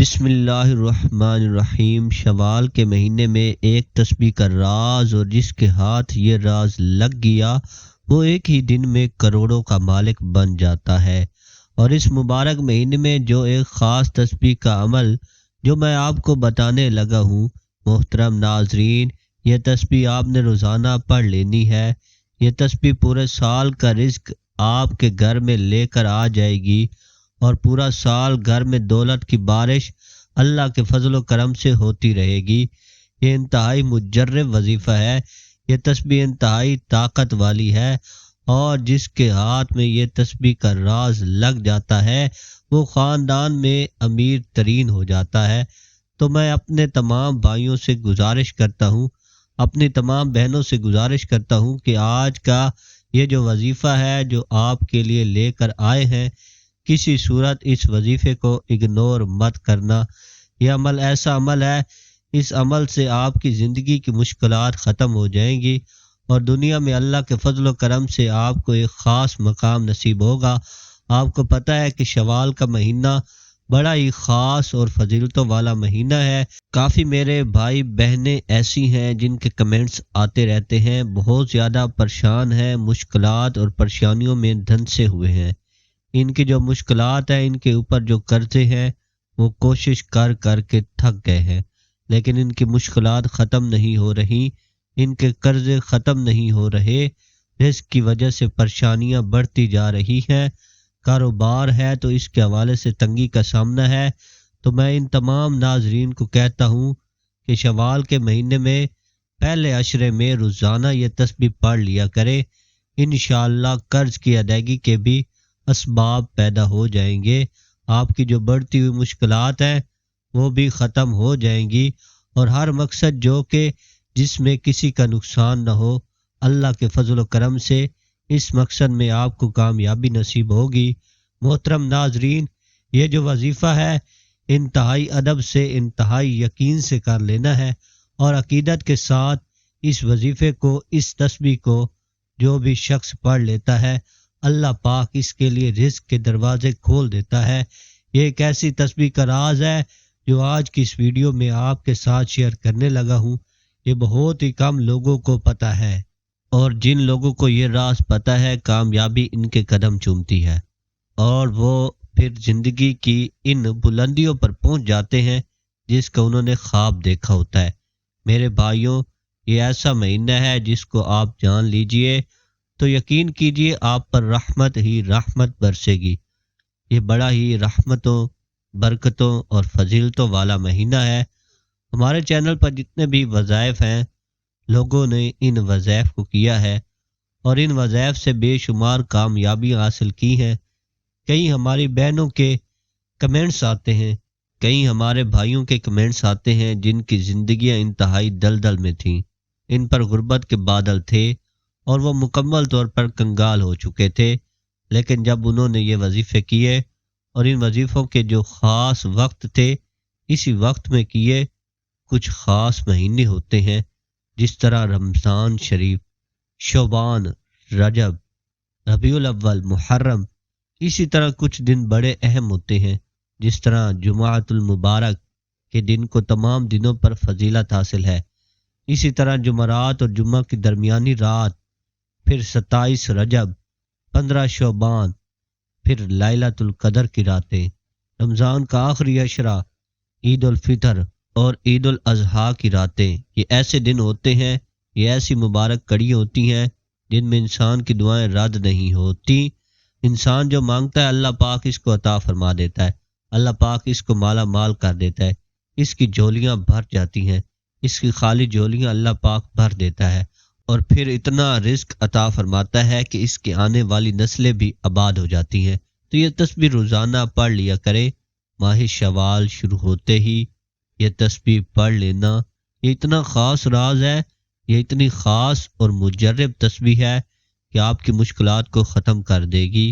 بسم اللہ الرحمن الرحیم۔ شوال کے مہینے میں ایک تسبیح کا راز، اور جس کے ہاتھ یہ راز لگ گیا وہ ایک ہی دن میں کروڑوں کا مالک بن جاتا ہے۔ اور اس مبارک مہینے میں جو ایک خاص تسبیح کا عمل جو میں آپ کو بتانے لگا ہوں، محترم ناظرین، یہ تسبیح آپ نے روزانہ پڑھ لینی ہے۔ یہ تسبیح پورے سال کا رزق آپ کے گھر میں لے کر آ جائے گی، اور پورا سال گھر میں دولت کی بارش اللہ کے فضل و کرم سے ہوتی رہے گی۔ یہ انتہائی مجرب وظیفہ ہے۔ یہ تسبیح انتہائی طاقت والی ہے، اور جس کے ہاتھ میں یہ تسبیح کا راز لگ جاتا ہے وہ خاندان میں امیر ترین ہو جاتا ہے۔ تو میں اپنے تمام بھائیوں سے گزارش کرتا ہوں، اپنی تمام بہنوں سے گزارش کرتا ہوں کہ آج کا یہ جو وظیفہ ہے جو آپ کے لیے لے کر آئے ہیں، کسی صورت اس وظیفے کو اگنور مت کرنا۔ یہ عمل ایسا عمل ہے، اس عمل سے آپ کی زندگی کی مشکلات ختم ہو جائیں گی، اور دنیا میں اللہ کے فضل و کرم سے آپ کو ایک خاص مقام نصیب ہوگا۔ آپ کو پتہ ہے کہ شوال کا مہینہ بڑا ہی خاص اور فضیلتوں والا مہینہ ہے۔ کافی میرے بھائی بہنیں ایسی ہیں جن کے کمنٹس آتے رہتے ہیں، بہت زیادہ پریشان ہیں، مشکلات اور پریشانیوں میں دھنسے ہوئے ہیں۔ ان کی جو مشکلات ہیں، ان کے اوپر جو قرضے ہیں، وہ کوشش کر کر کے تھک گئے ہیں، لیکن ان کی مشکلات ختم نہیں ہو رہی، ان کے قرضے ختم نہیں ہو رہے، رزق کی وجہ سے پریشانیاں بڑھتی جا رہی ہیں، کاروبار ہے تو اس کے حوالے سے تنگی کا سامنا ہے۔ تو میں ان تمام ناظرین کو کہتا ہوں کہ شوال کے مہینے میں پہلے عشرے میں روزانہ یہ تسبیح پڑھ لیا کرے۔ انشاءاللہ قرض کی ادائیگی کے بھی اسباب پیدا ہو جائیں گے، آپ کی جو بڑھتی ہوئی مشکلات ہیں وہ بھی ختم ہو جائیں گی، اور ہر مقصد جو کہ جس میں کسی کا نقصان نہ ہو، اللہ کے فضل و کرم سے اس مقصد میں آپ کو کامیابی نصیب ہوگی۔ محترم ناظرین، یہ جو وظیفہ ہے انتہائی ادب سے، انتہائی یقین سے کر لینا ہے، اور عقیدت کے ساتھ اس وظیفے کو، اس تسبیح کو جو بھی شخص پڑھ لیتا ہے، اللہ پاک اس کے لیے رزق کے دروازے کھول دیتا ہے۔ یہ ایک ایسی تسبیح کا راز ہے جو آج کی اس ویڈیو میں آپ کے ساتھ شیئر کرنے لگا ہوں۔ یہ بہت ہی کم لوگوں کو پتہ ہے، اور جن لوگوں کو یہ راز پتہ ہے، کامیابی ان کے قدم چومتی ہے، اور وہ پھر زندگی کی ان بلندیوں پر پہنچ جاتے ہیں جس کا انہوں نے خواب دیکھا ہوتا ہے۔ میرے بھائیوں، یہ ایسا مہینہ ہے جس کو آپ جان لیجئے تو یقین کیجئے آپ پر رحمت ہی رحمت برسے گی۔ یہ بڑا ہی رحمتوں، برکتوں اور فضیلتوں والا مہینہ ہے۔ ہمارے چینل پر جتنے بھی وظائف ہیں، لوگوں نے ان وظائف کو کیا ہے، اور ان وظائف سے بے شمار کامیابیاں حاصل کی ہیں۔ کئی ہماری بہنوں کے کمنٹس آتے ہیں، کئی ہمارے بھائیوں کے کمنٹس آتے ہیں جن کی زندگیاں انتہائی دلدل میں تھیں، ان پر غربت کے بادل تھے، اور وہ مکمل طور پر کنگال ہو چکے تھے، لیکن جب انہوں نے یہ وظیفے کیے، اور ان وظیفوں کے جو خاص وقت تھے اسی وقت میں کیے، کچھ خاص مہینے ہوتے ہیں جس طرح رمضان شریف، شعبان، رجب، ربیع الاول، محرم، اسی طرح کچھ دن بڑے اہم ہوتے ہیں جس طرح جمعۃ المبارک کے دن کو تمام دنوں پر فضیلت حاصل ہے، اسی طرح جمعرات اور جمعہ کی درمیانی رات، پھر 27 رجب، 15 شعبان، پھر لیلۃ القدر کی راتیں، رمضان کا آخری عشرہ، عید الفطر اور عید الاضحیٰ کی راتیں۔ یہ ایسے دن ہوتے ہیں، یہ ایسی مبارک کڑی ہوتی ہیں جن میں انسان کی دعائیں رد نہیں ہوتی۔ انسان جو مانگتا ہے اللہ پاک اس کو عطا فرما دیتا ہے، اللہ پاک اس کو مالا مال کر دیتا ہے، اس کی جھولیاں بھر جاتی ہیں، اس کی خالی جھولیاں اللہ پاک بھر دیتا ہے، اور پھر اتنا رزق عطا فرماتا ہے کہ اس کی آنے والی نسلیں بھی آباد ہو جاتی ہیں۔ تو یہ تسبیح روزانہ پڑھ لیا کرے۔ ماہ شوال شروع ہوتے ہی یہ تسبیح پڑھ لینا، یہ اتنا خاص راز ہے، یہ اتنی خاص اور مجرب تسبیح ہے کہ آپ کی مشکلات کو ختم کر دے گی۔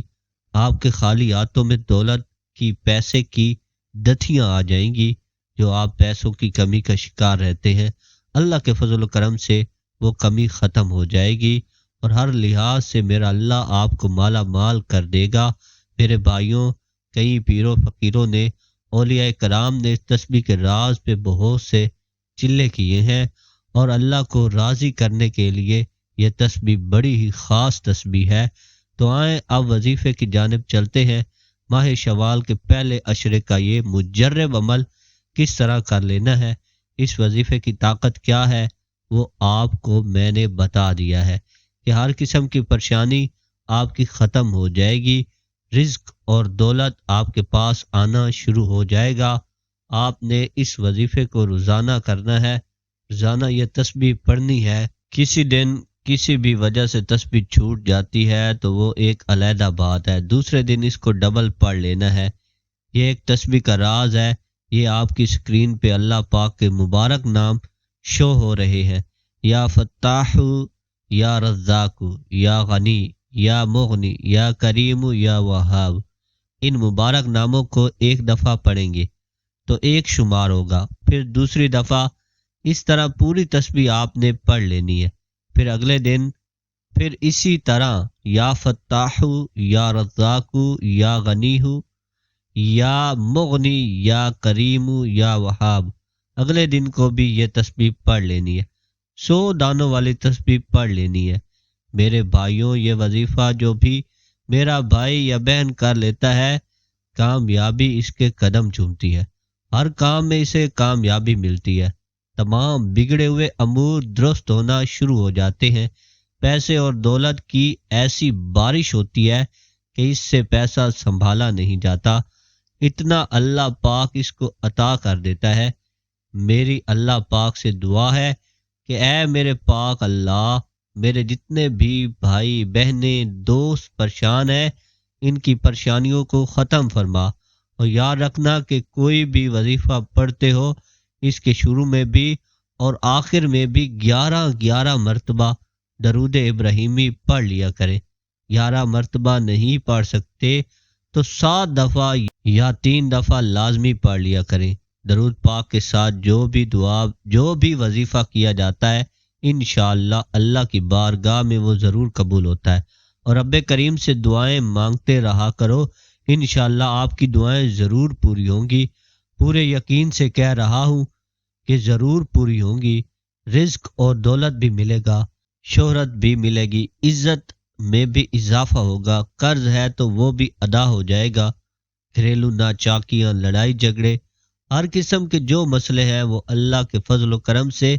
آپ کے خالی ہاتھوں میں دولت کی، پیسے کی دتھیاں آ جائیں گی، جو آپ پیسوں کی کمی کا شکار رہتے ہیں، اللہ کے فضل و کرم سے وہ کمی ختم ہو جائے گی، اور ہر لحاظ سے میرا اللہ آپ کو مالا مال کر دے گا۔ میرے بھائیوں، کئی پیروں فقیروں نے اولیاء کرام نے اس تسبیح کے راز پہ بہت سے چلے کیے ہیں، اور اللہ کو راضی کرنے کے لیے یہ تسبیح بڑی ہی خاص تسبیح ہے۔ تو آئیں اب وظیفے کی جانب چلتے ہیں۔ ماہ شوال کے پہلے عشرے کا یہ مجرب عمل کس طرح کر لینا ہے، اس وظیفے کی طاقت کیا ہے، وہ آپ کو میں نے بتا دیا ہے کہ ہر قسم کی پریشانی آپ کی ختم ہو جائے گی، رزق اور دولت آپ کے پاس آنا شروع ہو جائے گا۔ آپ نے اس وظیفے کو روزانہ کرنا ہے، روزانہ یہ تسبیح پڑھنی ہے۔ کسی دن کسی بھی وجہ سے تسبیح چھوٹ جاتی ہے تو وہ ایک علیحدہ بات ہے، دوسرے دن اس کو ڈبل پڑھ لینا ہے۔ یہ ایک تسبیح کا راز ہے، یہ آپ کی اسکرین پہ اللہ پاک کے مبارک نام شو ہو رہے ہیں، یا فتاح، یا رزاق، یا غنی، یا مغنی، یا کریم، یا وہاب۔ ان مبارک ناموں کو ایک دفعہ پڑھیں گے تو ایک شمار ہوگا، پھر دوسری دفعہ، اس طرح پوری تسبیح آپ نے پڑھ لینی ہے۔ پھر اگلے دن پھر اسی طرح یا فتاح، یا رزاق، یا غنی، یا مغنی، یا کریم، یا وہاب۔ اگلے دن کو بھی یہ تسبیح پڑھ لینی ہے، 100 دانوں والی تسبیح پڑھ لینی ہے۔ میرے بھائیوں، یہ وظیفہ جو بھی میرا بھائی یا بہن کر لیتا ہے، کامیابی اس کے قدم چومتی ہے، ہر کام میں اسے کامیابی ملتی ہے، تمام بگڑے ہوئے امور درست ہونا شروع ہو جاتے ہیں، پیسے اور دولت کی ایسی بارش ہوتی ہے کہ اس سے پیسہ سنبھالا نہیں جاتا، اتنا اللہ پاک اس کو عطا کر دیتا ہے۔ میری اللہ پاک سے دعا ہے کہ اے میرے پاک اللہ، میرے جتنے بھی بھائی بہنیں دوست پریشان ہیں، ان کی پریشانیوں کو ختم فرما، اور یاد رکھنا کہ کوئی بھی وظیفہ پڑھتے ہو، اس کے شروع میں بھی اور آخر میں بھی 11 مرتبہ درود ابراہیمی پڑھ لیا کریں۔ 11 مرتبہ نہیں پڑھ سکتے تو 7 دفعہ یا 3 دفعہ لازمی پڑھ لیا کریں۔ درود پاک کے ساتھ جو بھی دعا، جو بھی وظیفہ کیا جاتا ہے، انشاءاللہ اللہ کی بارگاہ میں وہ ضرور قبول ہوتا ہے۔ اور رب کریم سے دعائیں مانگتے رہا کرو، انشاءاللہ آپ کی دعائیں ضرور پوری ہوں گی، پورے یقین سے کہہ رہا ہوں کہ ضرور پوری ہوں گی۔ رزق اور دولت بھی ملے گا، شہرت بھی ملے گی، عزت میں بھی اضافہ ہوگا، قرض ہے تو وہ بھی ادا ہو جائے گا، گھریلو ناچاکیاں، لڑائی جھگڑے، ہر قسم کے جو مسئلے ہیں وہ اللہ کے فضل و کرم سے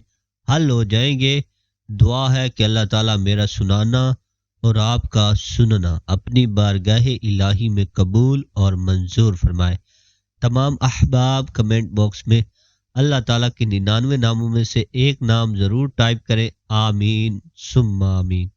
حل ہو جائیں گے۔ دعا ہے کہ اللہ تعالیٰ میرا سنانا اور آپ کا سننا اپنی بارگاہ الہی میں قبول اور منظور فرمائے۔ تمام احباب کمنٹ باکس میں اللہ تعالیٰ کے 99 ناموں میں سے ایک نام ضرور ٹائپ کریں، آمین ثم آمین۔